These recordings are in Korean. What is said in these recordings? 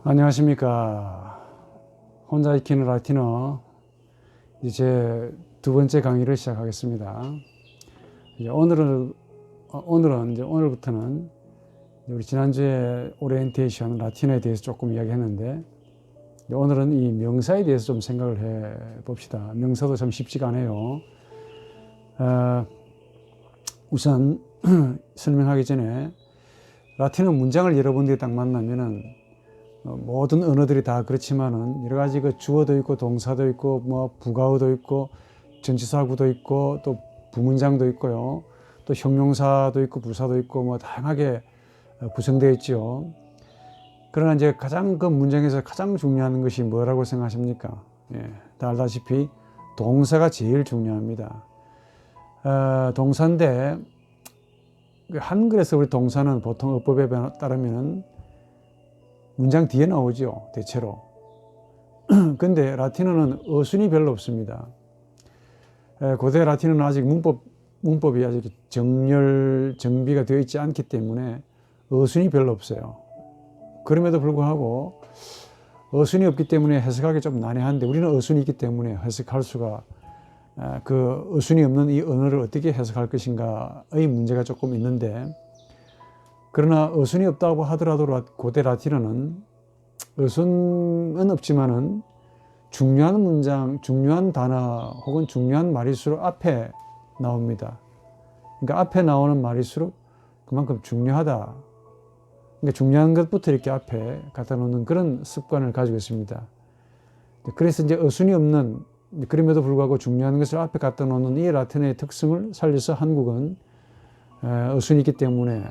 안녕하십니까. 혼자 익히는 라틴어 이제 두 번째 강의를 시작하겠습니다. 오늘부터는 우리 지난주에 오리엔테이션 라틴어에 대해서 조금 이야기했는데, 오늘은 이 명사에 대해서 좀 생각을 해 봅시다. 명사도 참 쉽지가 않아요. 우선 설명하기 전에 라틴어 문장을 여러분들이 딱 만나면은 모든 언어들이 다 그렇지만은 여러 가지 그 주어도 있고 동사도 있고 뭐 부가어도 있고 전치사구도 있고 또 부문장도 있고요. 또 형용사도 있고 부사도 있고 뭐 다양하게 구성되어 있죠. 그러나 이제 가장 그 문장에서 가장 중요한 것이 뭐라고 생각하십니까? 다 알다시피 동사가 제일 중요합니다. 동사인데 한글에서 우리 동사는 보통 어법에 따르면은 문장 뒤에 나오죠, 대체로. 근데 라틴어는 어순이 별로 없습니다. 고대 라틴어는 아직 문법이 아직 정비가 되어 있지 않기 때문에 어순이 별로 없어요. 그럼에도 불구하고 어순이 없기 때문에 해석하기 좀 난해한데, 우리는 어순이 있기 때문에 해석할 수가, 그 어순이 없는 이 언어를 어떻게 해석할 것인가의 문제가 조금 있는데, 그러나 어순이 없다고 하더라도 고대 라틴어는 어순은 없지만은 중요한 문장, 중요한 단어 혹은 중요한 말일수록 앞에 나옵니다. 그러니까 앞에 나오는 말일수록 그만큼 중요하다. 그러니까 중요한 것부터 이렇게 앞에 갖다 놓는 그런 습관을 가지고 있습니다. 그래서 이제 어순이 없는, 그럼에도 불구하고 중요한 것을 앞에 갖다 놓는 이 라틴어의 특성을 살려서 한국은 어순이 있기 때문에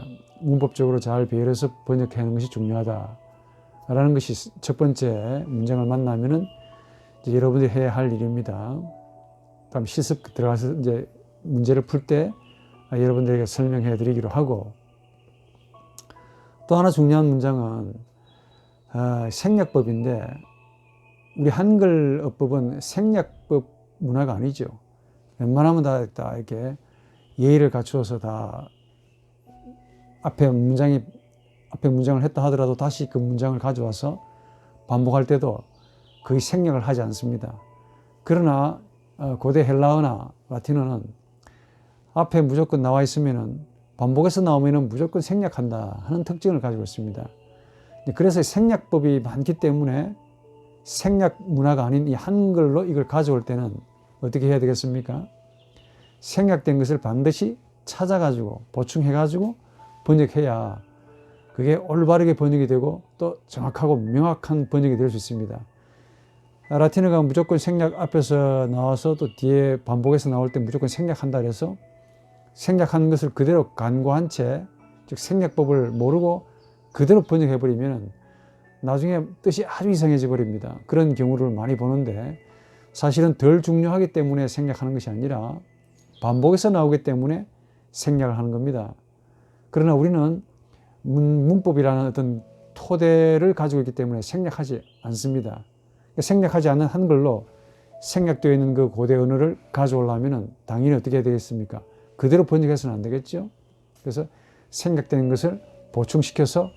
문법적으로 잘 배열해서 번역하는 것이 중요하다라는 것이 첫 번째 문장을 만나면은 이제 여러분들이 해야 할 일입니다. 다음 실습 들어가서 이제 문제를 풀 때 여러분들에게 설명해 드리기로 하고, 또 하나 중요한 문장은 생략법인데, 우리 한글 어법은 생략법 문화가 아니죠. 웬만하면 다 이렇게 예의를 갖추어서 다 앞에 문장을 했다 하더라도 다시 그 문장을 가져와서 반복할 때도 거의 생략을 하지 않습니다. 그러나 고대 헬라어나 라틴어는 앞에 무조건 나와 있으면은 반복해서 나오면은 무조건 생략한다 하는 특징을 가지고 있습니다. 그래서 생략법이 많기 때문에 생략 문화가 아닌 이 한글로 이걸 가져올 때는 어떻게 해야 되겠습니까? 생략된 것을 반드시 찾아가지고 보충해가지고 번역해야 그게 올바르게 번역이 되고 또 정확하고 명확한 번역이 될 수 있습니다. 라틴어가 무조건 생략 앞에서 나와서 또 뒤에 반복해서 나올 때 무조건 생략한다 그래서 생략한 것을 그대로 간과한 채, 즉 생략법을 모르고 그대로 번역해버리면 나중에 뜻이 아주 이상해져 버립니다. 그런 경우를 많이 보는데, 사실은 덜 중요하기 때문에 생략하는 것이 아니라 반복해서 나오기 때문에 생략을 하는 겁니다. 그러나 우리는 문법이라는 어떤 토대를 가지고 있기 때문에 생략하지 않습니다. 생략하지 않는 한글로 생략되어 있는 그 고대 언어를 가져오려면 당연히 어떻게 해야 되겠습니까? 그대로 번역해서는 안 되겠죠. 그래서 생략된 것을 보충시켜서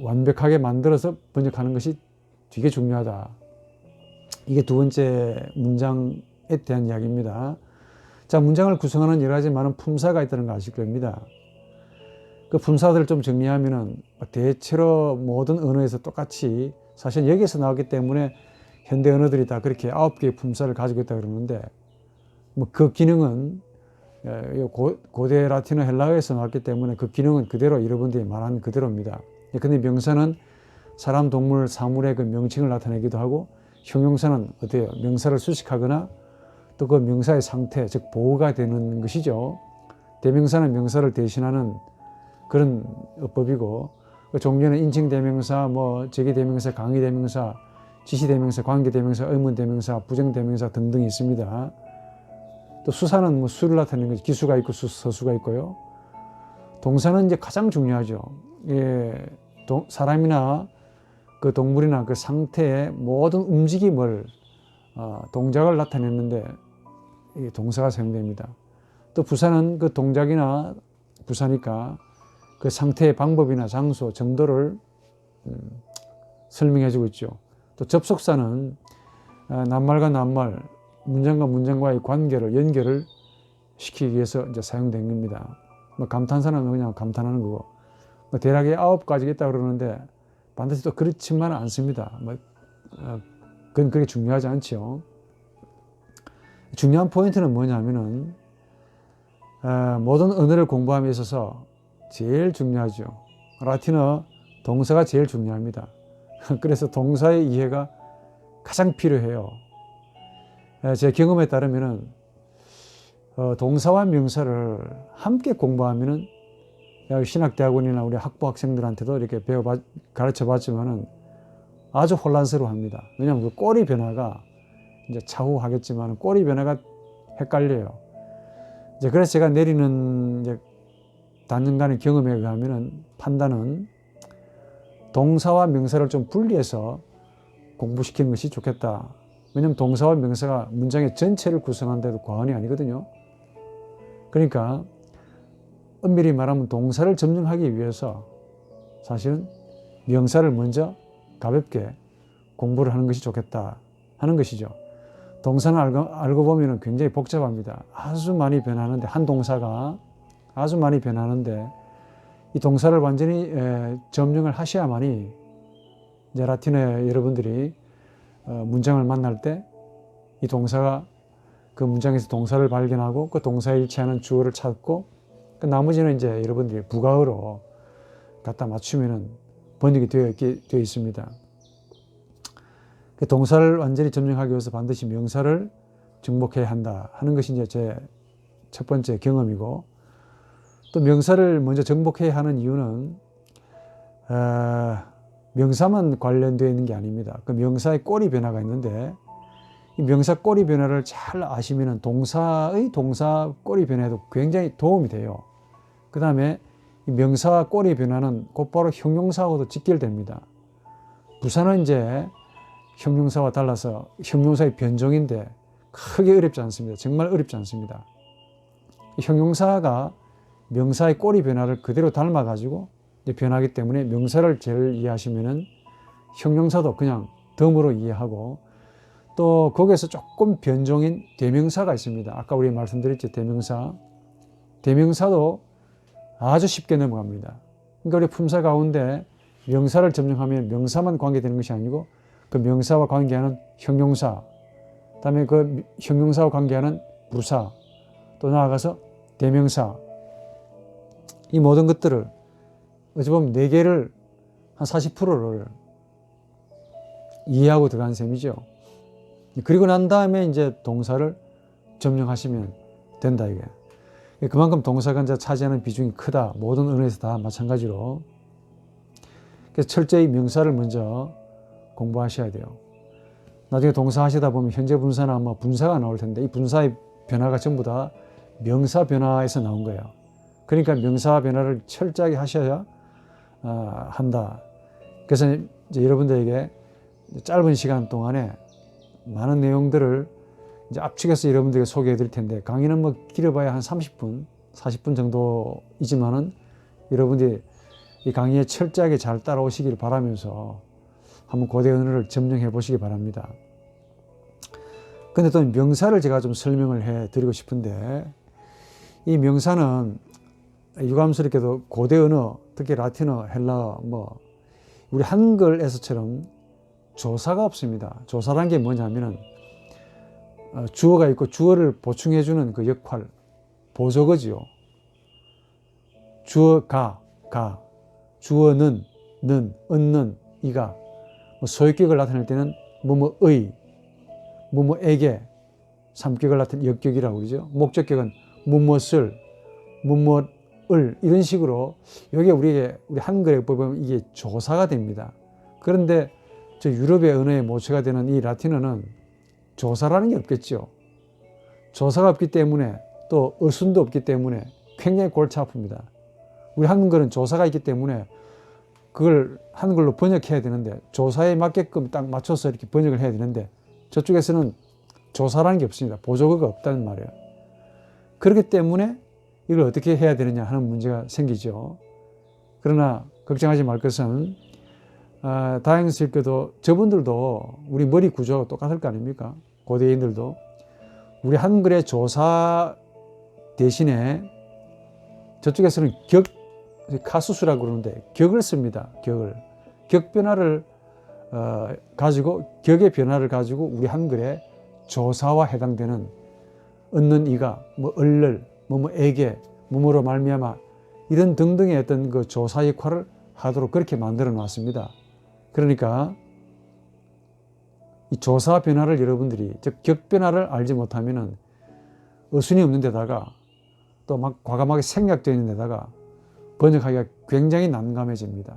완벽하게 만들어서 번역하는 것이 되게 중요하다. 이게 두 번째 문장에 대한 이야기입니다. 자, 문장을 구성하는 여러 가지 많은 품사가 있다는 거 아실 겁니다. 그 품사들을 좀 정리하면은 대체로 모든 언어에서 똑같이, 사실 여기에서 나왔기 때문에 현대 언어들이 다 그렇게 9개의 품사를 가지고 있다 그러는데, 뭐 그 기능은 고대 라틴어 헬라어에서 나왔기 때문에 그 기능은 그대로 여러분들이 말한 그대로입니다. 근데 명사는 사람, 동물, 사물의 그 명칭을 나타내기도 하고, 형용사는 어때요? 명사를 수식하거나 또 그 명사의 상태, 즉 보호가 되는 것이죠. 대명사는 명사를 대신하는 그런 어법이고, 그 종류는 인칭대명사, 뭐 제기대명사, 강의대명사, 지시대명사, 관계대명사, 의문대명사, 부정대명사 등등이 있습니다. 또 수사는 뭐 수를 나타내는 거죠. 기수가 있고 서수가 있고요. 동사는 이제 가장 중요하죠. 사람이나 그 동물이나 그 상태의 모든 움직임을 동작을 나타내는데 이 동사가 사용됩니다. 또 부사는 그 동작이나 부사니까 그 상태의 방법이나 장소, 정도를 설명해주고 있죠. 또 접속사는 낱말과 낱말, 문장과 문장과의 관계를 연결을 시키기 위해서 이제 사용된 겁니다. 뭐 감탄사는 그냥 감탄하는 거고, 뭐 대략의 9가지가 있다고 그러는데 반드시 또 그렇지만은 않습니다. 그건 그렇게 중요하지 않죠. 중요한 포인트는 뭐냐면은 모든 언어를 공부함에 있어서 제일 중요하죠. 라틴어 동사가 제일 중요합니다. 그래서 동사의 이해가 가장 필요해요. 제 경험에 따르면은 동사와 명사를 함께 공부하면은 신학대학원이나 우리 학부 학생들한테도 이렇게 가르쳐 봤지만은 아주 혼란스러워합니다. 왜냐하면 그 꼬리 변화가 이제 차후 하겠지만 꼬리 변화가 헷갈려요. 이제 그래서 제가 내리는 이제 단연간의 경험에 의하면은 판단은 동사와 명사를 좀 분리해서 공부시키는 것이 좋겠다. 왜냐하면 동사와 명사가 문장의 전체를 구성하는데도 과언이 아니거든요. 그러니까 엄밀히 말하면 동사를 점령하기 위해서 사실은 명사를 먼저 가볍게 공부를 하는 것이 좋겠다 하는 것이죠. 동사는 알고 보면 굉장히 복잡합니다. 아주 많이 변하는데, 한 동사가 아주 많이 변하는데 이 동사를 완전히 점령을 하셔야만이 이제 라틴어 여러분들이 문장을 만날 때 이 동사가 그 문장에서 동사를 발견하고 그 동사에 일치하는 주어를 찾고 그 나머지는 이제 여러분들이 부가어로 갖다 맞추면은 번역이 되어 있습니다. 그 동사를 완전히 점령하기 위해서 반드시 명사를 정복해야 한다 하는 것이 이제 제 첫 번째 경험이고, 또 명사를 먼저 정복해야 하는 이유는 명사만 관련되어 있는 게 아닙니다. 그 명사의 꼬리 변화가 있는데 이 명사 꼬리 변화를 잘 아시면 동사의 동사 꼬리 변화에도 굉장히 도움이 돼요. 그 다음에 이 명사 꼬리 변화는 곧바로 형용사하고도 직결됩니다. 부사는 이제 형용사와 달라서 형용사의 변종인데 크게 어렵지 않습니다. 정말 어렵지 않습니다. 형용사가 명사의 꼬리 변화를 그대로 닮아가지고 변하기 때문에 명사를 제일 이해하시면은 형용사도 그냥 덤으로 이해하고, 또 거기에서 조금 변종인 대명사가 있습니다. 아까 우리 말씀드렸죠. 대명사도 아주 쉽게 넘어갑니다. 그러니까 우리 품사 가운데 명사를 점령하면 명사만 관계되는 것이 아니고 그 명사와 관계하는 형용사, 그다음에 그 형용사와 관계하는 부사, 또 나아가서 대명사, 이 모든 것들을 어찌 보면 4개를 한 40%를 이해하고 들어간 셈이죠. 그리고 난 다음에 이제 동사를 점령하시면 된다, 이게. 그만큼 동사가 이제 차지하는 비중이 크다. 모든 언어에서 다 마찬가지로. 그래서 철저히 명사를 먼저 공부하셔야 돼요. 나중에 동사 하시다 보면 현재 분사나 뭐 분사가 나올 텐데 이 분사의 변화가 전부 다 명사 변화에서 나온 거예요. 그러니까 명사 변화를 철저하게 하셔야 한다. 그래서 이제 여러분들에게 짧은 시간 동안에 많은 내용들을 이제 압축해서 여러분들에게 소개해 드릴 텐데, 강의는 뭐 길어봐야 한 30분, 40분 정도이지만은 여러분들이 이 강의에 철저하게 잘 따라오시길 바라면서 한번 고대 언어를 점령해 보시기 바랍니다. 근데 또 명사를 제가 좀 설명을 해 드리고 싶은데, 이 명사는 유감스럽게도 고대 언어, 특히 라틴어, 헬라어, 뭐 우리 한글에서처럼 조사가 없습니다. 조사란 게 뭐냐면은 주어가 있고 주어를 보충해 주는 그 역할, 보조어지요. 주어가, 주어는, 얻는, 이가, 소유격을 나타낼 때는 뭐뭐의, 뭐뭐에게, 삼격을 나타낼 역격이라고 그러죠. 목적격은 무엇을, 무엇을, 이런 식으로 여기에 우리 한글에 보면 이게 조사가 됩니다. 그런데 저 유럽의 언어의 모체가 되는 이 라틴어는 조사라는 게 없겠죠. 조사가 없기 때문에 또 어순도 없기 때문에 굉장히 골치 아픕니다. 우리 한글은 조사가 있기 때문에 그걸 한글로 번역해야 되는데, 조사에 맞게끔 딱 맞춰서 이렇게 번역을 해야 되는데 저쪽에서는 조사라는 게 없습니다. 보조어가 없다는 말이에요. 그렇기 때문에 이걸 어떻게 해야 되느냐 하는 문제가 생기죠. 그러나 걱정하지 말 것은 다행스럽게도 저분들도 우리 머리 구조가 똑같을 거 아닙니까? 고대인들도. 우리 한글의 조사 대신에 저쪽에서는 카수수라고 그러는데 격을 씁니다. 격 변화를 가지고, 격의 변화를 가지고 우리 한글의 조사와 해당되는 얻는 이가, 뭐 얼를, 뭐에게, 뭐뭐로 말미암아, 이런 등등의 어떤 그 조사 역할을 하도록 그렇게 만들어 놨습니다. 그러니까 이 조사 변화를 여러분들이, 즉 격 변화를 알지 못하면은 어순이 없는 데다가 또 막 과감하게 생략되어 있는 데다가 번역하기가 굉장히 난감해집니다.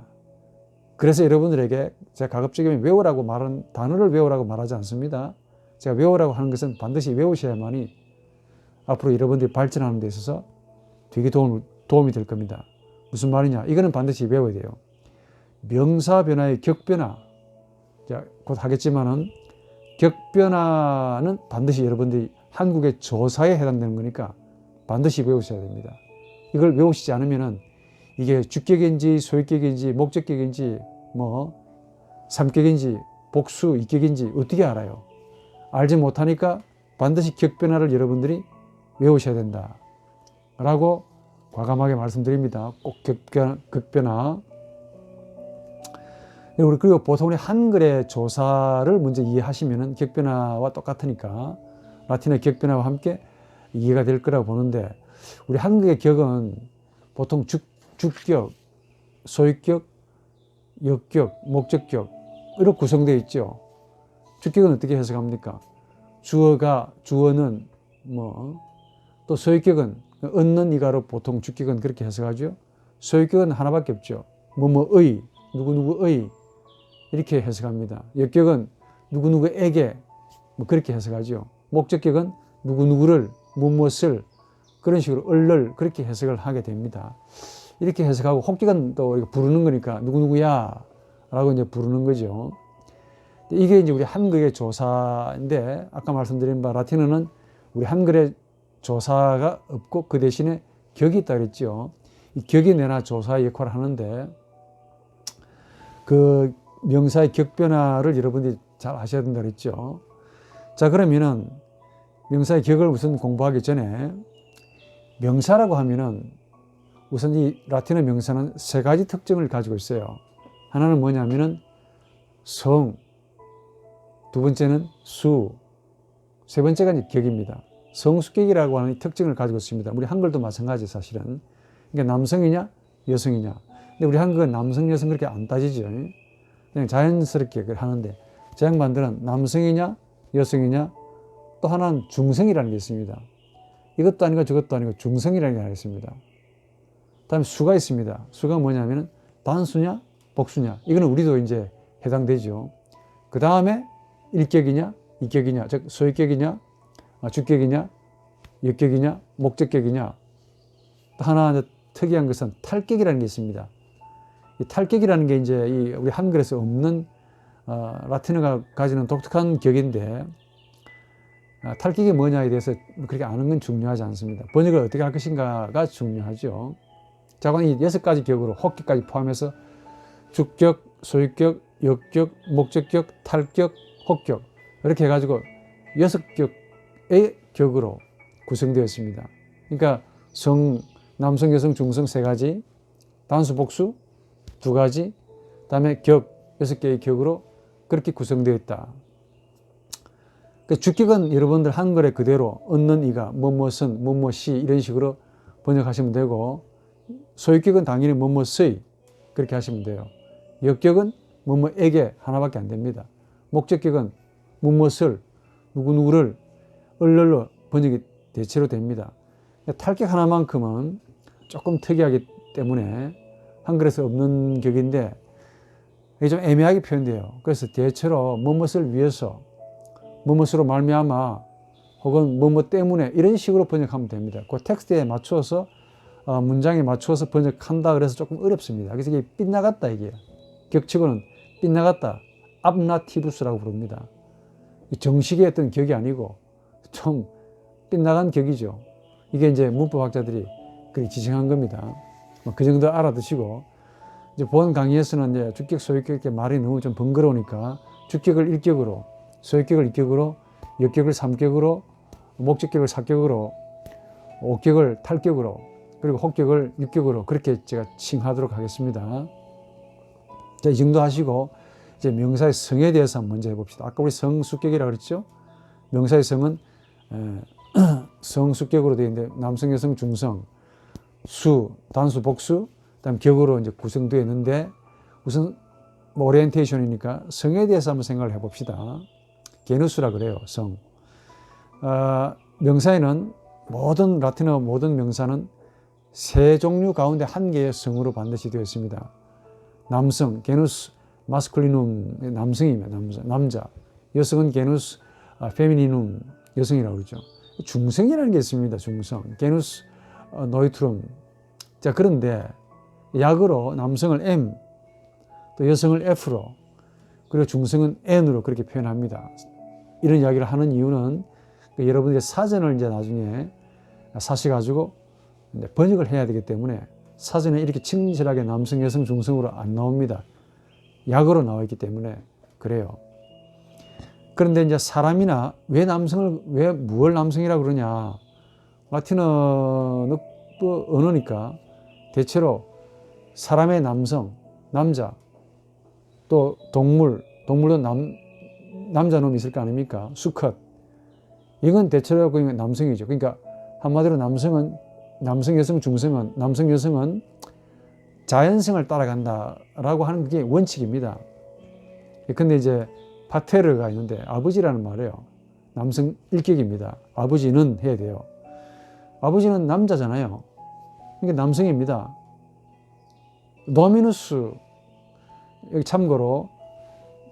그래서 여러분들에게 제가 가급적이면 외우라고 말한 단어를 외우라고 말하지 않습니다. 제가 외우라고 하는 것은 반드시 외우셔야만이 앞으로 여러분들이 발전하는 데 있어서 되게 도움이 될 겁니다. 무슨 말이냐? 이거는 반드시 외워야 돼요. 명사 변화의 격 변화. 자, 곧 하겠지만은 격 변화는 반드시 여러분들이 한국의 조사에 해당되는 거니까 반드시 외우셔야 됩니다. 이걸 외우시지 않으면은 이게 주격인지 소유격인지 목적격인지 뭐 삼격인지 복수 이격인지 어떻게 알아요? 알지 못하니까 반드시 격 변화를 여러분들이 외우셔야 된다 라고 과감하게 말씀드립니다. 꼭 격변화. 그리고 보통 우리 한글의 조사를 먼저 이해하시면은 격변화와 똑같으니까 라틴어 격변화와 함께 이해가 될 거라고 보는데, 우리 한국의 격은 보통 주격, 소유격, 역격, 목적격 이렇게 구성되어 있죠. 주격은 어떻게 해석합니까? 주어는 또 소유격은 얻는 이가로 보통 주격은 그렇게 해석하죠. 소유격은 하나밖에 없죠. 뭐뭐의, 누구누구의 이렇게 해석합니다. 역격은 누구누구에게 뭐 그렇게 해석하죠. 목적격은 누구누구를, 무엇을 그런 식으로 얼를 그렇게 해석을 하게 됩니다. 이렇게 해석하고 혹격은 또 부르는 거니까 누구누구야 라고 이제 부르는 거죠. 이게 이제 우리 한글의 조사인데, 아까 말씀드린 바 라틴어는 우리 한글의 조사가 없고 그 대신에 격이 있다 그랬죠. 이 격이 내나 조사의 역할을 하는데, 그 명사의 격 변화를 여러분들이 잘 아셔야 된다 그랬죠. 자, 그러면은 명사의 격을 우선 공부하기 전에, 명사라고 하면은 우선 이 라틴어 명사는 세 가지 특징을 가지고 있어요. 하나는 뭐냐면은 성, 두 번째는 수, 세 번째가 이제 격입니다. 성수격이라고 하는 특징을 가지고 있습니다. 우리 한글도 마찬가지 사실은. 그러니까 남성이냐 여성이냐. 근데 우리 한글은 남성 여성 그렇게 안 따지죠. 그냥 자연스럽게 하는데, 제 양반들은 남성이냐 여성이냐, 또 하나는 중성이라는 게 있습니다. 이것도 아니고 저것도 아니고 중성이라는 게 하나 있습니다. 다음에 수가 있습니다. 수가 뭐냐면 단수냐 복수냐, 이거는 우리도 이제 해당되죠. 그 다음에 일격이냐 이격이냐, 즉 소유격이냐 주격이냐 역격이냐 목적격이냐. 또 하나 특이한 것은 탈격이라는 게 있습니다. 이 탈격이라는 게 이제 우리 한글에서 없는 라틴어가 가지는 독특한 격인데, 탈격이 뭐냐에 대해서 그렇게 아는 건 중요하지 않습니다. 번역을 어떻게 할 것인가가 중요하죠. 자, 그럼 이 6가지 격으로 혹격까지 포함해서 주격, 소유격, 역격, 목적격, 탈격, 혹격 이렇게 해가지고 6격의 격으로 구성되어 있습니다. 그러니까 남성, 여성, 중성 3가지, 단수, 복수 2가지, 그다음에 격 6개의 격으로 그렇게 구성되어 있다. 주격은 여러분들 한글에 그대로 얻는 이가, 뭐뭇은, 뭐뭇이 이런 식으로 번역하시면 되고, 소유격은 당연히 뭐뭇의 그렇게 하시면 돼요. 역격은 뭐뭐에게 하나밖에 안 됩니다. 목적격은 뭐뭇을, 누구누구를 얼얼로 번역이 대체로 됩니다. 탈격 하나만큼은 조금 특이하기 때문에 한글에서 없는 격인데 이게 좀 애매하게 표현돼요. 그래서 대체로 뭐뭇을 위해서, 뭐뭇으로 말미암아, 혹은 뭐뭐 때문에 이런 식으로 번역하면 됩니다. 그 텍스트에 맞추어서 문장에 맞추어서 번역한다 그래서 조금 어렵습니다. 그래서 이게 빗나갔다, 이게 격치고는 빗나갔다, 압나티부스라고 부릅니다. 정식의 어떤 격이 아니고 좀 빗나간 격이죠. 이게 이제 문법학자들이 그렇게 지칭한 겁니다. 그 정도 알아두시고, 이제 본 강의에서는 이제 주격, 소유격 이렇게 말이 너무 좀 번거로우니까 주격을 일격으로, 소유격을 이격으로, 역격을 삼격으로, 목적격을 사격으로, 옥격을 탈격으로, 그리고 혹격을 육격으로 그렇게 제가 칭하도록 하겠습니다. 자, 이 정도 하시고 이제 명사의 성에 대해서 한번 먼저 해봅시다. 아까 우리 성수격이라고 그랬죠? 명사의 성은 성수격으로 되어 있는데 남성, 여성, 중성, 수, 단수, 복수, 그다음 격으로 이제 구성되어 있는데 우선 오리엔테이션이니까 성에 대해서 한번 생각을 해봅시다. 게누스라 그래요, 성. 명사에는 모든 라틴어 모든 명사는 세 종류 가운데 한 개의 성으로 반드시 되어 있습니다. 남성, 게누스 마스쿨리눔, 남성입니다. 남자. 여성은 게누스 페미니눔, 여성이라고 그러죠. 중성이라는 게 있습니다. 중성. 게누스 노이트룸. 자, 그런데 약으로 남성을 M, 또 여성을 F로, 그리고 중성은 N으로 그렇게 표현합니다. 이런 이야기를 하는 이유는 여러분들이 사전을 이제 나중에 사셔가지고 번역을 해야 되기 때문에 사전에 이렇게 친절하게 남성, 여성, 중성으로 안 나옵니다. 약으로 나와 있기 때문에 그래요. 그런데 이제 사람이나 왜 무얼 남성이라고 그러냐. 라틴어 언어니까 대체로 사람의 남성, 남자, 또 동물도 남자 놈이 있을 거 아닙니까? 수컷. 이건 대체로 남성이죠. 그러니까 한마디로 남성, 여성, 중성은, 남성, 여성은 자연성을 따라간다라고 하는 게 원칙입니다. 근데 이제 파테르가 있는데 아버지라는 말이에요. 남성 일격입니다. 아버지는 해야 돼요. 아버지는 남자잖아요. 그러니까 남성입니다. 노미누스, 여기 참고로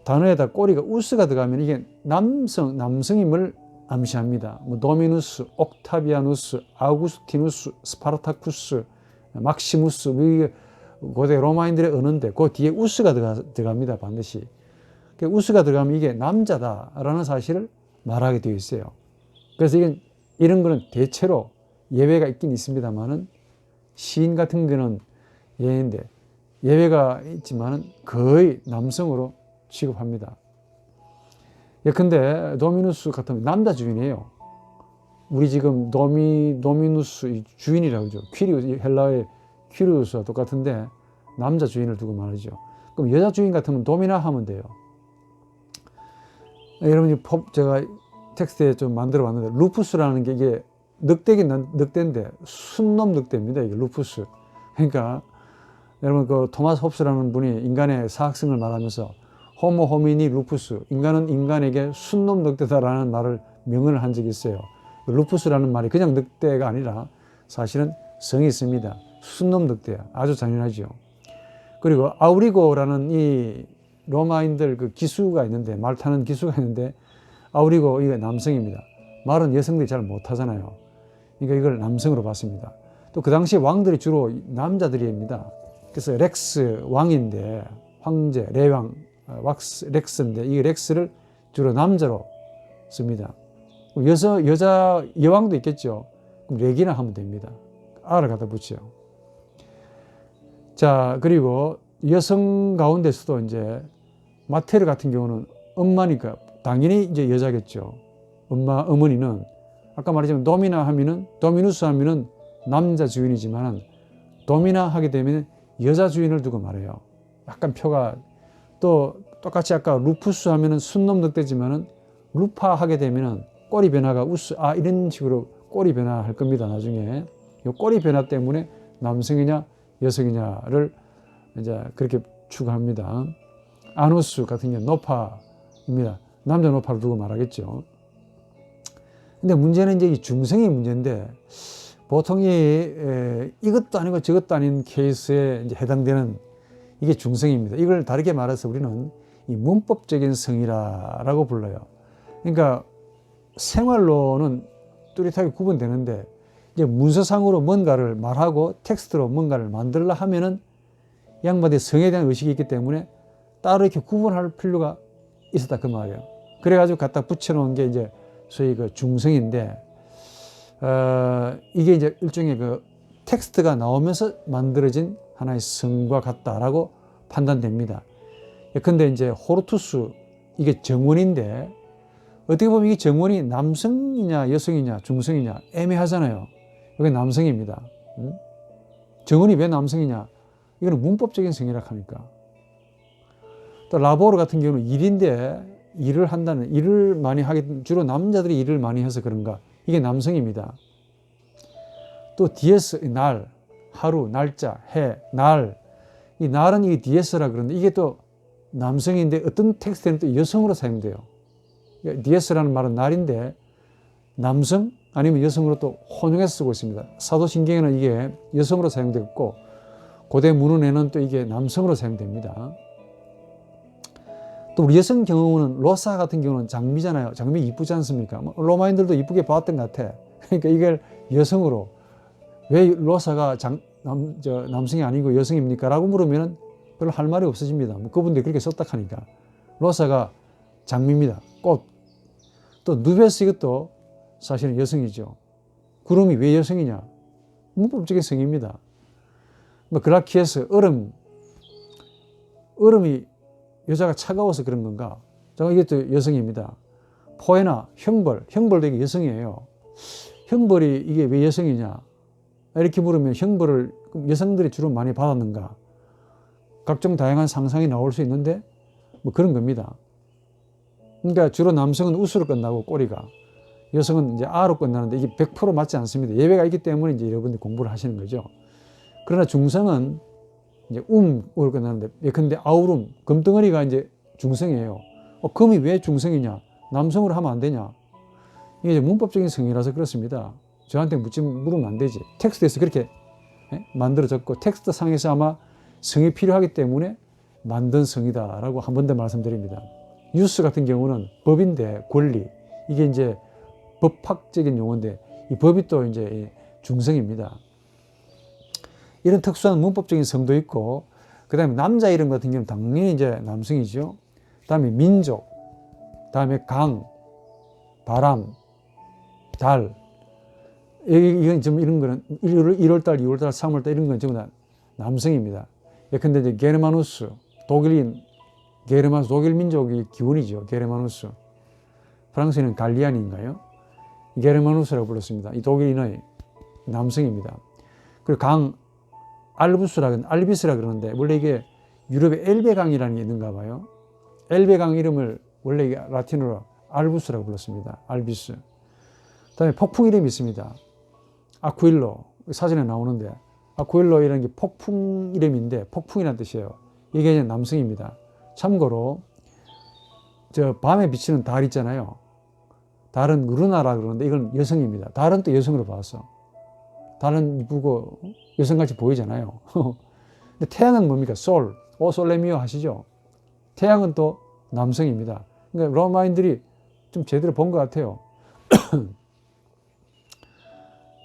단어에다 꼬리가 우스가 들어가면 이게 남성임을 암시합니다. 뭐 도미누스, 옥타비아누스, 아우구스티누스, 스파르타쿠스, 막시무스, 이게 고대 로마인들의 언어인데 그 뒤에 우스가 들어갑니다. 반드시. 우스가 들어가면 이게 남자다라는 사실을 말하게 되어 있어요. 그래서 이런 거는 대체로 예외가 있긴 있습니다만은 시인 같은 거는 예인데 예외가 있지만은 거의 남성으로 취급합니다. 예컨대 도미누스 같은 남자 주인이에요. 우리 지금 도미누스 주인이라고 그러죠. 헬라의 퀴리우스와 똑같은데 남자 주인을 두고 말이죠. 그럼 여자 주인 같으면 도미나 하면 돼요. 여러분이 제가 텍스트에 좀 만들어 봤는데 루푸스라는 게 이게 늑대인데 순놈 늑대입니다. 이게 루푸스. 그러니까 여러분 그 토마스 홉스라는 분이 인간의 사학성을 말하면서 호모 호미니 루푸스, 인간은 인간에게 순놈 늑대다라는 말을 명언을 한 적이 있어요. 루푸스라는 말이 그냥 늑대가 아니라 사실은 성이 있습니다. 순놈 늑대야. 아주 잔인하죠. 그리고 아우리고라는 이 로마인들 그 기수가 있는데, 말 타는 기수가 있는데, 아우리고 이게 남성입니다. 말은 여성들이 잘 못하잖아요. 그러니까 이걸 남성으로 봤습니다. 또 그 당시 왕들이 주로 남자들입니다. 그래서 렉스 왕인데, 황제, 레왕, 렉스인데, 이 렉스를 주로 남자로 씁니다. 여왕도 있겠죠. 그럼 레기나 하면 됩니다. R을 갖다 붙여요. 자, 그리고 여성 가운데서도 이제 마테르 같은 경우는 엄마니까 당연히 이제 여자겠죠. 어머니는 아까 말했지만 도미누스 하면은 남자 주인이지만은 도미나 하게 되면 여자 주인을 두고 말해요. 약간 표가 또 똑같이 아까 루푸스 하면은 순놈 늑대지만은 루파 하게 되면은 꼬리 변화가 이런 식으로 꼬리 변화할 겁니다. 나중에 이 꼬리 변화 때문에 남성이냐 여성이냐를 이제 그렇게 추구합니다. 아누스 같은 경우 노파입니다. 남자 노파를 두고 말하겠죠. 근데 문제는 이제 이 중성이 문제인데 보통 이것도 아니고 저것도 아닌 케이스에 이제 해당되는 이게 중성입니다. 이걸 다르게 말해서 우리는 이 문법적인 성이라고 불러요. 그러니까 생활로는 뚜렷하게 구분되는데 이제 문서상으로 뭔가를 말하고 텍스트로 뭔가를 만들려 하면은 양반의 성에 대한 의식이 있기 때문에 따로 이렇게 구분할 필요가 있었다 그 말이에요. 그래가지고 갖다 붙여놓은 게 이제 소위 그 중성인데 이게 이제 일종의 그 텍스트가 나오면서 만들어진 하나의 성과 같다라고 판단됩니다. 근데 이제 호르투스 이게 정원인데 어떻게 보면 이게 정원이 남성이냐 여성이냐 중성이냐 애매하잖아요. 이게 남성입니다. 정원이 왜 남성이냐? 이거는 문법적인 성이라 하니까. 또 라보르 같은 경우는 일인데 일을 많이 하게 주로 남자들이 일을 많이 해서 그런가? 이게 남성입니다. 또 DS 날, 하루, 날짜, 해, 날. 이 날은 이게 DS라 그러는데 이게 또 남성인데 어떤 텍스트는 또 여성으로 사용돼요. DS라는 말은 날인데 남성 아니면 여성으로 또 혼용해서 쓰고 있습니다. 사도신경에는 이게 여성으로 사용되었고 고대 문헌에는 또 이게 남성으로 사용됩니다. 또 우리 여성 경우는 로사 같은 경우는 장미잖아요. 장미 이쁘지 않습니까? 로마인들도 이쁘게 봤던 것 같아. 그러니까 이걸 여성으로 왜 로사가 남성이 아니고 여성입니까? 라고 물으면 별로 할 말이 없어집니다. 그분들이 그렇게 썼다 하니까. 로사가 장미입니다. 꽃. 또 누베스 이것도 사실은 여성이죠. 구름이 왜 여성이냐? 문법적인 성입니다. 그라키에스 얼음이 여자가 차가워서 그런 건가? 이것도 여성입니다. 포에나 형벌도 이게 여성이에요. 형벌이 이게 왜 여성이냐? 이렇게 물으면 형벌을 여성들이 주로 많이 받았는가? 각종 다양한 상상이 나올 수 있는데 그런 겁니다. 그러니까 주로 남성은 우수로 끝나고 꼬리가 여성은 이제 아로 끝나는데 이게 100% 맞지 않습니다. 예외가 있기 때문에 이제 여러분들이 공부를 하시는 거죠. 그러나 중성은 이제 으로 끝나는데 예컨대 아우름 금덩어리가 이제 중성이에요. 금이 왜 중성이냐? 남성으로 하면 안 되냐? 이게 이제 문법적인 성이라서 그렇습니다. 저한테 물으면 안 되지. 텍스트에서 그렇게 만들어졌고 텍스트 상에서 아마 성이 필요하기 때문에 만든 성이다라고 한 번 더 말씀드립니다. 유스 같은 경우는 법인데 권리 이게 이제 법학적인 용어인데 이 법이 또 이제 중성입니다. 이런 특수한 문법적인 성도 있고 그 다음에 남자 이름 같은 경우는 당연히 이제 남성이죠. 그 다음에 민족, 그 다음에 강, 바람, 달 이건 좀 이런 거는 1월달, 2월달, 3월달 이런 건 전부 다 남성입니다. 예컨대 이제 게르마누스, 독일 민족의 기원이죠. 게르마누스. 프랑스에는 갈리안인가요? 게르마누스라고 불렀습니다. 이 독일인의 남성입니다. 그리고 강, 알비스라 그러는데 원래 이게 유럽에 엘베강이라는 게 있는가 봐요. 엘베강 이름을 원래 이게 라틴어로 알부스라고 불렀습니다. 알비스. 그다음에 폭풍 이름이 있습니다. 아쿠일로 사전에 나오는데 아쿠일로이라는 게 폭풍 이름인데 폭풍이라는 뜻이에요. 이게 이제 남성입니다. 참고로 저 밤에 비치는 달 있잖아요. 달은 루나라 그러는데 이건 여성입니다. 달은 또 여성으로 봤어. 달은 이쁘고 여성같이 보이잖아요. 근데 태양은 뭡니까? 오솔레미오 하시죠? 태양은 또 남성입니다. 그러니까 로마인들이 좀 제대로 본 것 같아요.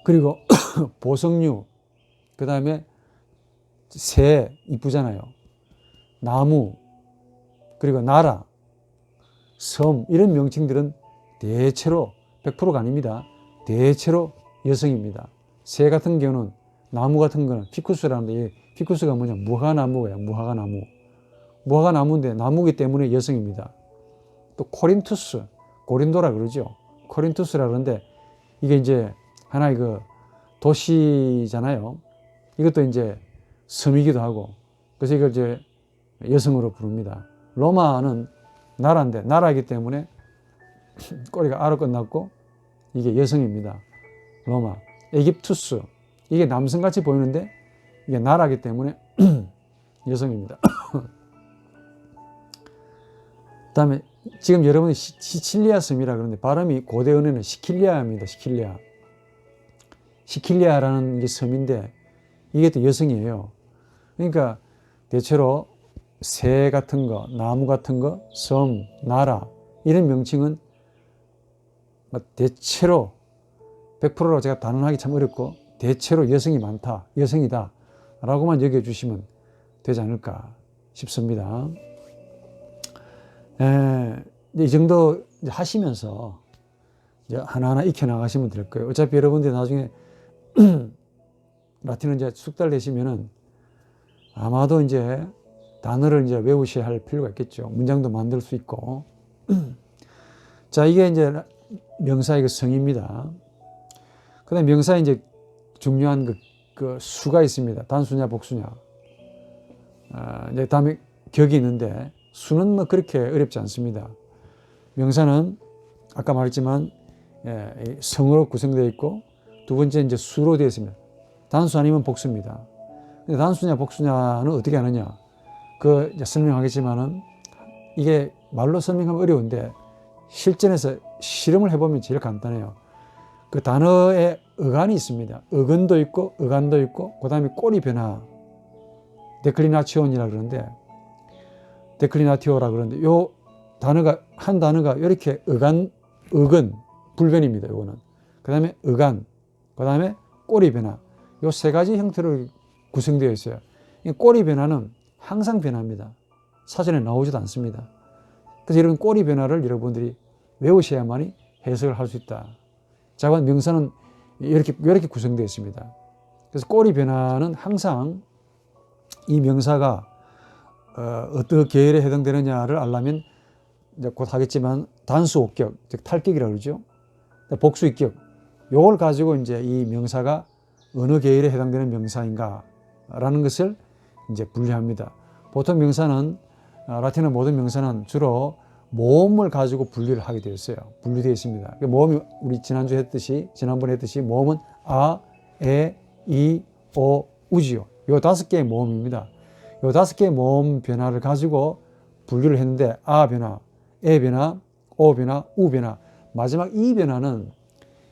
그리고 보석류, 그 다음에 새 이쁘잖아요. 나무, 그리고 나라, 섬 이런 명칭들은 대체로 100%가 아닙니다. 대체로 여성입니다. 새 같은 경우는 나무 같은 거는 피쿠스라는데 이 피쿠스가 뭐냐? 무화과나무예요. 무화과나무. 무화과나무인데 나무기 때문에 여성입니다. 또 코린투스, 고린도라 그러죠. 코린투스라 그러는데 이게 이제 하나의 그 도시잖아요. 이것도 이제 섬이기도 하고 그래서 이걸 이제 여성으로 부릅니다. 로마는 나라인데 나라이기 때문에 꼬리가 아로 끝났고 이게 여성입니다. 로마. 에깁투스 이게 남성같이 보이는데 이게 나라이기 때문에 여성입니다. 그다음에 지금 여러분이 시칠리아 섬이라 그러는데 발음이 고대 언어는 시킬리아입니다. 시킬리아라는 게 섬인데 이게 또 여성이에요. 그러니까 대체로 새 같은 거, 나무 같은 거, 섬, 나라 이런 명칭은 대체로 100%로 제가 단언하기 참 어렵고 대체로 여성이 많다, 여성이다 라고만 여겨주시면 되지 않을까 싶습니다. 이 정도 하시면서 이제 하나하나 익혀나가시면 될 거예요. 어차피 여러분들이 나중에 라틴어 이제 숙달 되시면은 아마도 이제 단어를 이제 외우셔야 할 필요가 있겠죠. 문장도 만들 수 있고. 자, 이게 이제 명사의 그 성입니다. 그 다음에 명사에 이제 중요한 그 수가 있습니다. 단수냐, 복수냐. 이제 다음에 격이 있는데, 수는 뭐 그렇게 어렵지 않습니다. 명사는 아까 말했지만, 성으로 구성되어 있고, 두 번째 이제 수로 되어 있습니다. 단수 아니면 복수입니다. 근데 단수냐, 복수냐는 어떻게 하느냐. 이제 설명하겠지만은, 이게 말로 설명하면 어려운데, 실전에서 실험을 해보면 제일 간단해요. 그 단어에 어간이 있습니다. 어근도 있고, 어간도 있고, 그 다음에 꼬리 변화, 데클리나치온이라 그러는데, 데클리나티오라 그러는데, 요 단어가, 한 단어가 이렇게 어근, 불변입니다. 요거는. 그 다음에 어간, 그 다음에 꼬리 변화. 요 세 가지 형태로 구성되어 있어요. 이 꼬리 변화는 항상 변합니다. 사전에 나오지도 않습니다. 그래서 이런 꼬리 변화를 여러분들이 외우셔야만이 해석을 할 수 있다. 자, 명사는 이렇게 구성되어 있습니다. 그래서 꼬리 변화는 항상 이 명사가 어떤 계열에 해당되느냐를 알려면 이제 곧 하겠지만 단수 옥격, 즉 탈격이라고 그러죠. 복수 입격. 요걸 가지고 이제 이 명사가 어느 계열에 해당되는 명사인가라는 것을 이제 분류합니다. 보통 명사는 라틴어 모든 명사는 주로 모음을 가지고 분류를 하게 되어 있어요. 분류되어 있습니다. 모음이 우리 지난번에 했듯이 모음은 아, 에, 이, 오, 우지요. 요 5개의 모음입니다. 요 5개의 모음 변화를 가지고 분류를 했는데 아 변화, 에 변화, 오 변화, 우 변화. 마지막 이 변화는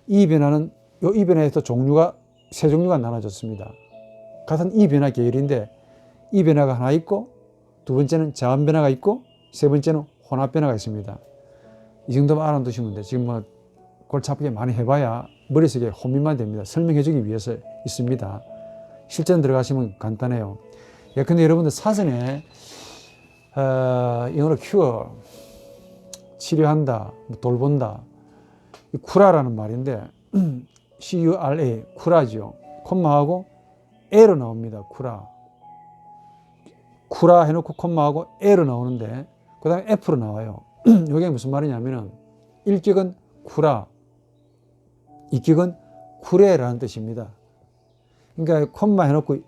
이 변화에서 종류가 세 종류가 나눠졌습니다. 같은 이 변화 계열인데 이 변화가 하나 있고 두 번째는 자음 변화가 있고 세 번째는 혼합 변화가 있습니다. 이 정도만 알아두시면 돼. 지금 뭐 골치 아프게 많이 해봐야 머릿속에 혼미만 됩니다. 설명해주기 위해서 있습니다. 실전 들어가시면 간단해요. 근데 여러분들 사전에 영어로 cure, 치료한다, 돌본다, 이 쿠라라는 말인데 C-U-R-A, 쿠라죠. 콤마하고 A로 나옵니다. 쿠라 해놓고 콤마하고 A로 나오는데 그 다음에 F로 나와요. 이게 무슨 말이냐면은 일격은 쿠라, 이격은 쿠레라는 뜻입니다. 그러니까 콤마 해놓고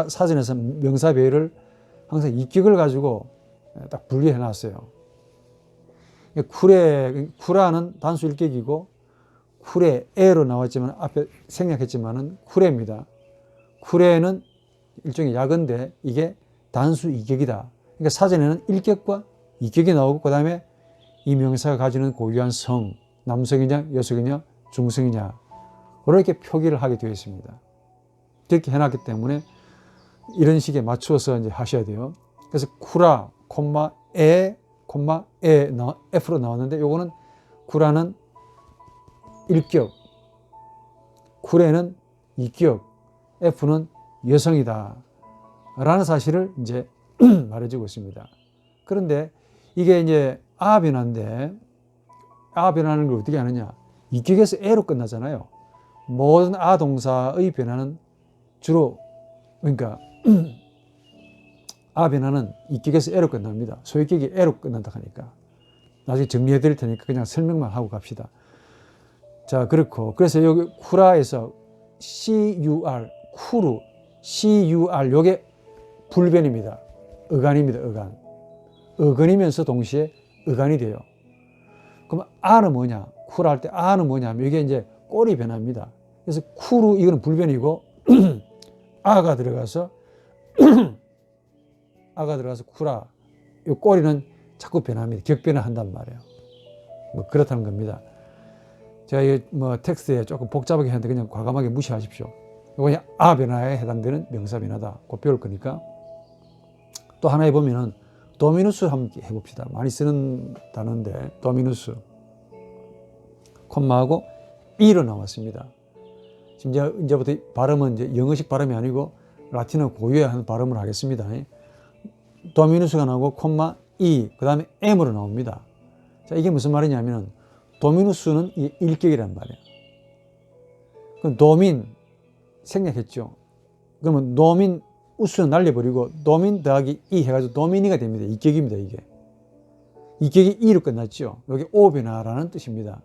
사전에서 명사 배열을 항상 이격을 가지고 딱 분리해 놨어요. 쿠라는 단수 일격이고 쿠레, 에로 나왔지만 앞에 생략했지만은 쿠레입니다. 쿠레는 일종의 약인데 이게 단수 이격이다. 그러니까 사전에는 일격과 이격이 나오고 그 다음에 이 명사가 가지는 고유한 성, 남성이냐, 여성이냐, 중성이냐 그렇게 표기를 하게 되어 있습니다. 그렇게 해놨기 때문에 이런 식에 맞추어서 이제 하셔야 돼요. 그래서 쿠라, F로 나왔는데 요거는 쿠라는 일격, 쿠레는 이격, F는 여성이다. 라는 사실을 이제 말해주고 있습니다. 그런데 이게 이제 아 변화인데 아 변화는 걸 어떻게 하느냐. 이격에서 에로 끝나잖아요. 모든 아 동사의 변화는 주로 그러니까 아 변화는 이격에서 에로 끝납니다. 소유격이 에로 끝난다 하니까 나중에 정리해 드릴 테니까 그냥 설명만 하고 갑시다. 자, 그렇고 그래서 여기 쿠라에서 CUR, 쿠루, CUR 요게 불변입니다. 어간입니다. 어간. 어간이면서 동시에 어간이 돼요. 그럼 아는 뭐냐? 쿠라 할 때 아는 뭐냐면 이게 이제 꼬리 변화입니다. 그래서 쿠루 이거는 불변이고 아가 들어가서 쿠라 이 꼬리는 자꾸 변합니다. 격변을 한단 말이에요. 뭐 그렇다는 겁니다. 제가 뭐 텍스트에 조금 복잡하게 하는데 그냥 과감하게 무시하십시오. 이거 그냥 아 변화에 해당되는 명사 변화다. 곧 배울 거니까. 또 하나 해보면은 도미누스 함께 해봅시다. 많이 쓰는 단어인데 도미누스 콤마하고 E로 나왔습니다. 지금 이제부터 발음은 이제 영어식 발음이 아니고 라틴어 고유의 한 발음을 하겠습니다. 도미누스가 나오고 콤마 E 그 다음에 M으로 나옵니다. 자, 이게 무슨 말이냐면은 도미누스는 일격이란 말이에요. 그럼 도민 생략했죠. 그러면 노민 우스는 날려버리고 도민 더하기 이 해가지고 도미니가 됩니다. 이격입니다. 이게. 이격이 이로 끝났죠. 여기 오변화라는 뜻입니다.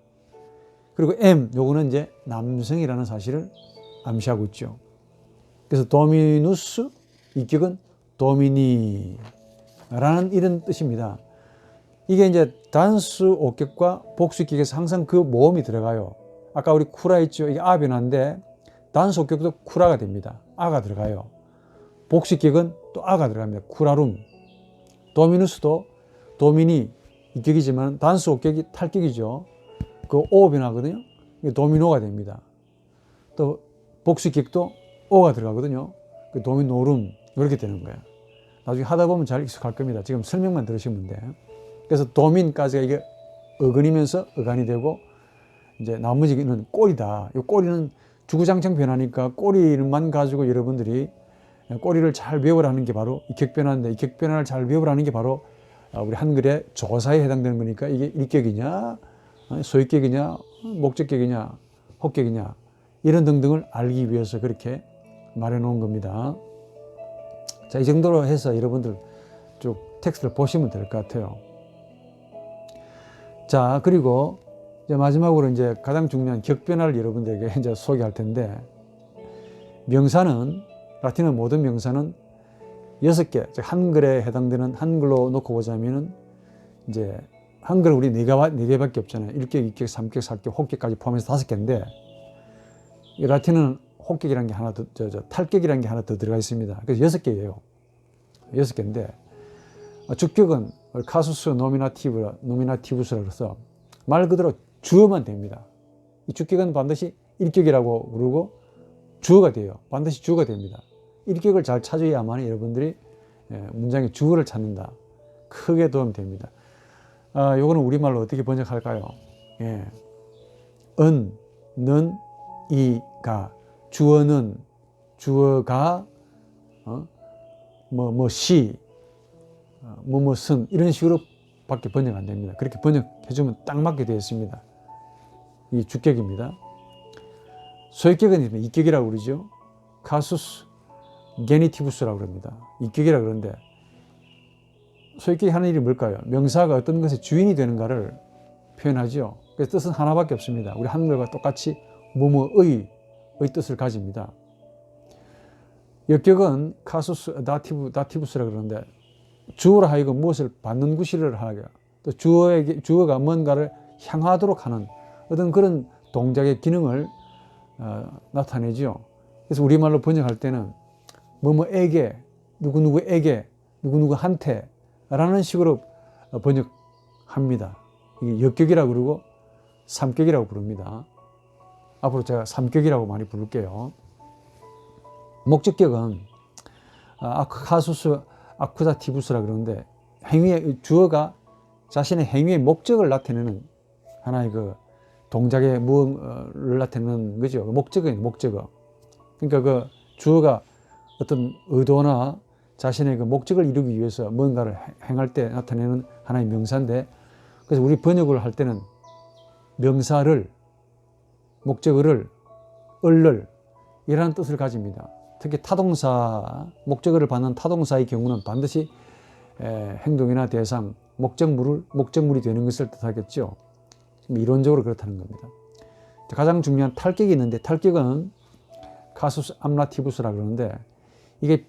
그리고 M, 요거는 이제 남성이라는 사실을 암시하고 있죠. 그래서 도미누스, 이격은 도미니라는 이런 뜻입니다. 이게 이제 단수 오격과 복수 격에서 항상 그 모음이 들어가요. 아까 우리 쿠라 했죠. 이게 아 변화인데 단수 오격도 쿠라가 됩니다. 아가 들어가요. 복수 격은 또 아가 들어갑니다. 쿠라룸. 도미누스도 도미니 이격이지만 단수 오격이 탈격이죠. 그 오 변화거든요. 이게 도미노가 됩니다. 또 복수 격도 오가 들어가거든요. 그 도미노룸 이렇게 되는 거예요. 나중에 하다 보면 잘 익숙할 겁니다. 지금 설명만 들으시면 돼요. 그래서 도민까지가 이게 어근이면서 어간이 되고 이제 나머지는 꼬리다. 이 꼬리는 주구장창 변하니까 꼬리만 가지고 여러분들이 꼬리를 잘 외우라는 게 바로 이격변화인데 이격변화를 잘 외우라는 게 바로 우리 한글의 조사에 해당되는 거니까 이게 일격이냐 소유격이냐 목적격이냐 혹격이냐 이런 등등을 알기 위해서 그렇게 말해 놓은 겁니다. 자, 이 정도로 해서 여러분들 쭉 텍스트를 보시면 될 것 같아요. 자, 그리고 이제 마지막으로 이제 가장 중요한 격변화를 여러분들에게 이제 소개할 텐데, 명사는, 라틴어 모든 명사는 6개, 즉 한글에 해당되는 한글로 놓고 보자면은 이제 한글은 우리 4개밖에 없잖아요. 1격, 2격, 3격, 4격, 혹격까지 포함해서 5개인데, 이 라틴어는 혹격이라는 게 하나 더, 탈격이라는 게 하나 더 들어가 있습니다. 그래서 6개예요. 6개인데, 주격은 카수스 노미나티브스라 그래서 말 그대로 주어만 됩니다. 이 주격은 반드시 일격이라고 부르고 주어가 돼요. 반드시 주어가 됩니다. 일격을 잘 찾아야만 여러분들이 문장의 주어를 찾는다. 크게 도움이 됩니다. 요거는 우리말로 어떻게 번역할까요? 예. 은, 는, 이가, 주어는, 주어가, 시, 무슨 이런 식으로 밖에 번역 안 됩니다. 그렇게 번역해주면 딱 맞게 되어 있습니다. 이 주격입니다. 소유격은 이격이라고 그러죠. 카수스 게니티부스라고 그럽니다. 이격이라고 그러는데 소유격이 하는 일이 뭘까요? 명사가 어떤 것의 주인이 되는가를 표현하죠. 그래서 뜻은 하나밖에 없습니다. 우리 한글과 똑같이 뭐뭐의 뜻을 가집니다. 역격은 카수스 다티부스라고 그러는데 주어로 하여금 무엇을 받는 구실을 하게, 또 주어가 뭔가를 향하도록 하는 어떤 그런 동작의 기능을 나타내죠. 그래서 우리말로 번역할 때는 뭐뭐에게, 누구누구에게, 누구누구한테 라는 식으로 번역합니다. 이게 역격이라고 그러고 삼격이라고 부릅니다. 앞으로 제가 삼격이라고 많이 부를게요. 목적격은 카수스 아쿠자티부스라 그러는데 행위의 주어가 자신의 행위의 목적을 나타내는 하나의 그 동작의 무엇을 나타내는 거죠. 목적은 목적어. 그러니까 그 주어가 어떤 의도나 자신의 그 목적을 이루기 위해서 뭔가를 행할 때 나타내는 하나의 명사인데, 그래서 우리 번역을 할 때는 명사를, 목적어를, 을을 이라는 뜻을 가집니다. 특히 타동사, 목적어를 받는 타동사의 경우는 반드시 행동이나 대상, 목적물이 되는 것을 뜻하겠죠. 이론적으로 그렇다는 겁니다. 가장 중요한 탈격이 있는데, 탈격은 카수스 암라티부스라 그러는데 이게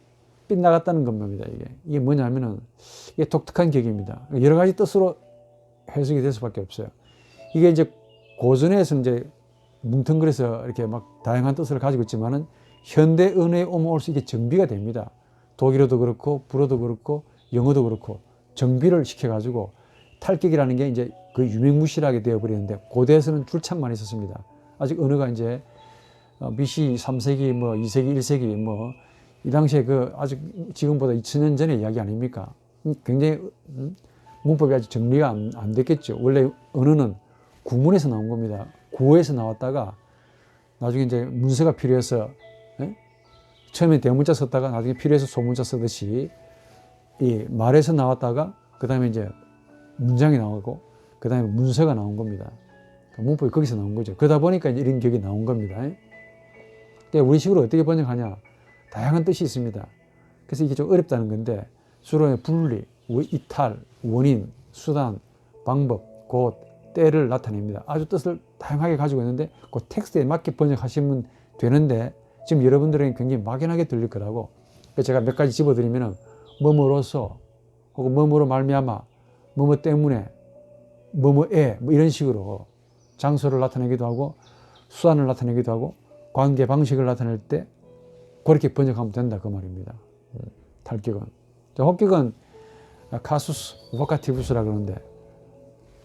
빗나갔다는 겁니다. 이게 뭐냐면은 이게 독특한 격입니다. 여러 가지 뜻으로 해석이 될 수밖에 없어요. 이게 이제 고전에서 이제 뭉텅그려서 이렇게 막 다양한 뜻을 가지고 있지만은 현대 언어에 오면 올수록 이게 정비가 됩니다. 독일어도 그렇고 불어도 그렇고 영어도 그렇고 정비를 시켜가지고 탈격이라는 게 이제 그 유명무실하게 되어버리는데, 고대에서는 줄창 많이 썼습니다. 아직 언어가 이제 BC 3세기, 2세기, 1세기, 이 당시에 그 아직 지금보다 2000년 전의 이야기 아닙니까? 굉장히 문법이 아직 정리가 안 됐겠죠. 원래 언어는 구문에서 나온 겁니다. 구어에서 나왔다가 나중에 이제 문서가 필요해서, 처음에 대문자 썼다가 나중에 필요해서 소문자 쓰듯이 이 말에서 나왔다가 그 다음에 이제 문장이 나오고 그 다음에 문서가 나온 겁니다. 문법이 거기서 나온 거죠. 그러다 보니까 이제 이런 격이 나온 겁니다. 우리식으로 어떻게 번역하냐? 다양한 뜻이 있습니다. 그래서 이게 좀 어렵다는 건데 수론의 분리, 이탈, 원인, 수단, 방법, 곳, 때를 나타냅니다. 아주 뜻을 다양하게 가지고 있는데 그 텍스트에 맞게 번역하시면 되는데 지금 여러분들에게 굉장히 막연하게 들릴 거라고. 그래서 제가 몇 가지 집어드리면 뭐뭐로서 혹은 뭐뭐로 말미암아, 뭐뭐 때문에, 뭐뭐에 뭐 이런 식으로 장소를 나타내기도 하고 수단을 나타내기도 하고 관계 방식을 나타낼 때 그렇게 번역하면 된다 그 말입니다. 탈격은. 혹격은 카수스 보카티부스라 그러는데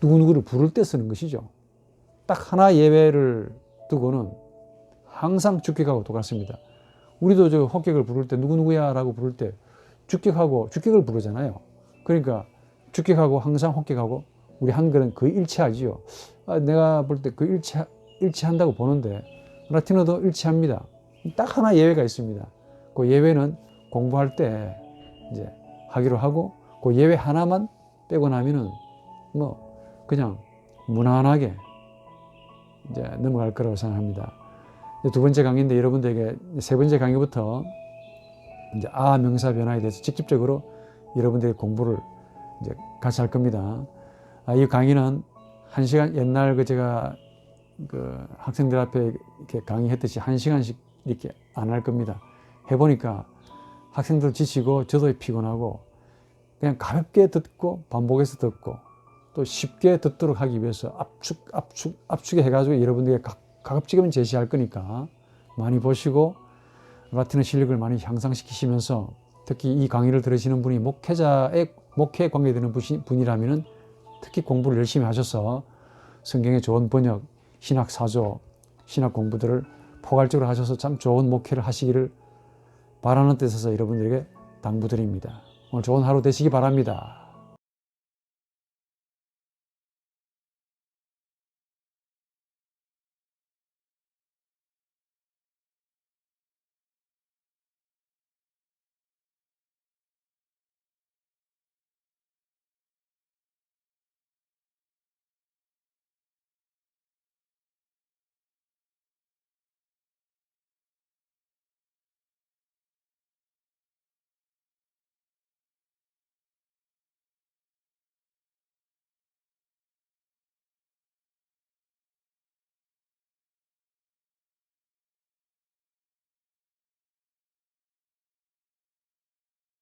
누구누구를 부를 때 쓰는 것이죠. 딱 하나 예외를 두고는 항상 주격하고 똑같습니다. 우리도 저 혹격을 부를 때 누구누구야 라고 부를 때 주격하고 주격을 부르잖아요. 그러니까 주격하고 항상 혹격하고 우리 한글은 거의 일치하지요. 내가 볼 때 그 일치한다고 보는데 라틴어도 일치합니다. 딱 하나 예외가 있습니다. 그 예외는 공부할 때 이제 하기로 하고 그 예외 하나만 빼고 나면은 뭐 그냥 무난하게 이제 넘어갈 거라고 생각합니다. 두 번째 강의인데 여러분들에게 세 번째 강의부터 이제 명사 변화에 대해서 직접적으로 여러분들이 공부를 이제 같이 할 겁니다. 이 강의는 1시간 옛날 제가 학생들 앞에 이렇게 강의했듯이 1시간씩 이렇게 안 할 겁니다. 해보니까 학생들 지치고 저도 피곤하고 그냥 가볍게 듣고 반복해서 듣고 또 쉽게 듣도록 하기 위해서 압축해 해가지고 여러분들에게 가급적이면 제시할 거니까 많이 보시고 라틴어 실력을 많이 향상시키시면서 특히 이 강의를 들으시는 분이 목회에 관계되는 분이라면 특히 공부를 열심히 하셔서 성경의 좋은 번역, 신학 사조, 신학 공부들을 포괄적으로 하셔서 참 좋은 목회를 하시기를 바라는 뜻에서 여러분들에게 당부드립니다. 오늘 좋은 하루 되시기 바랍니다.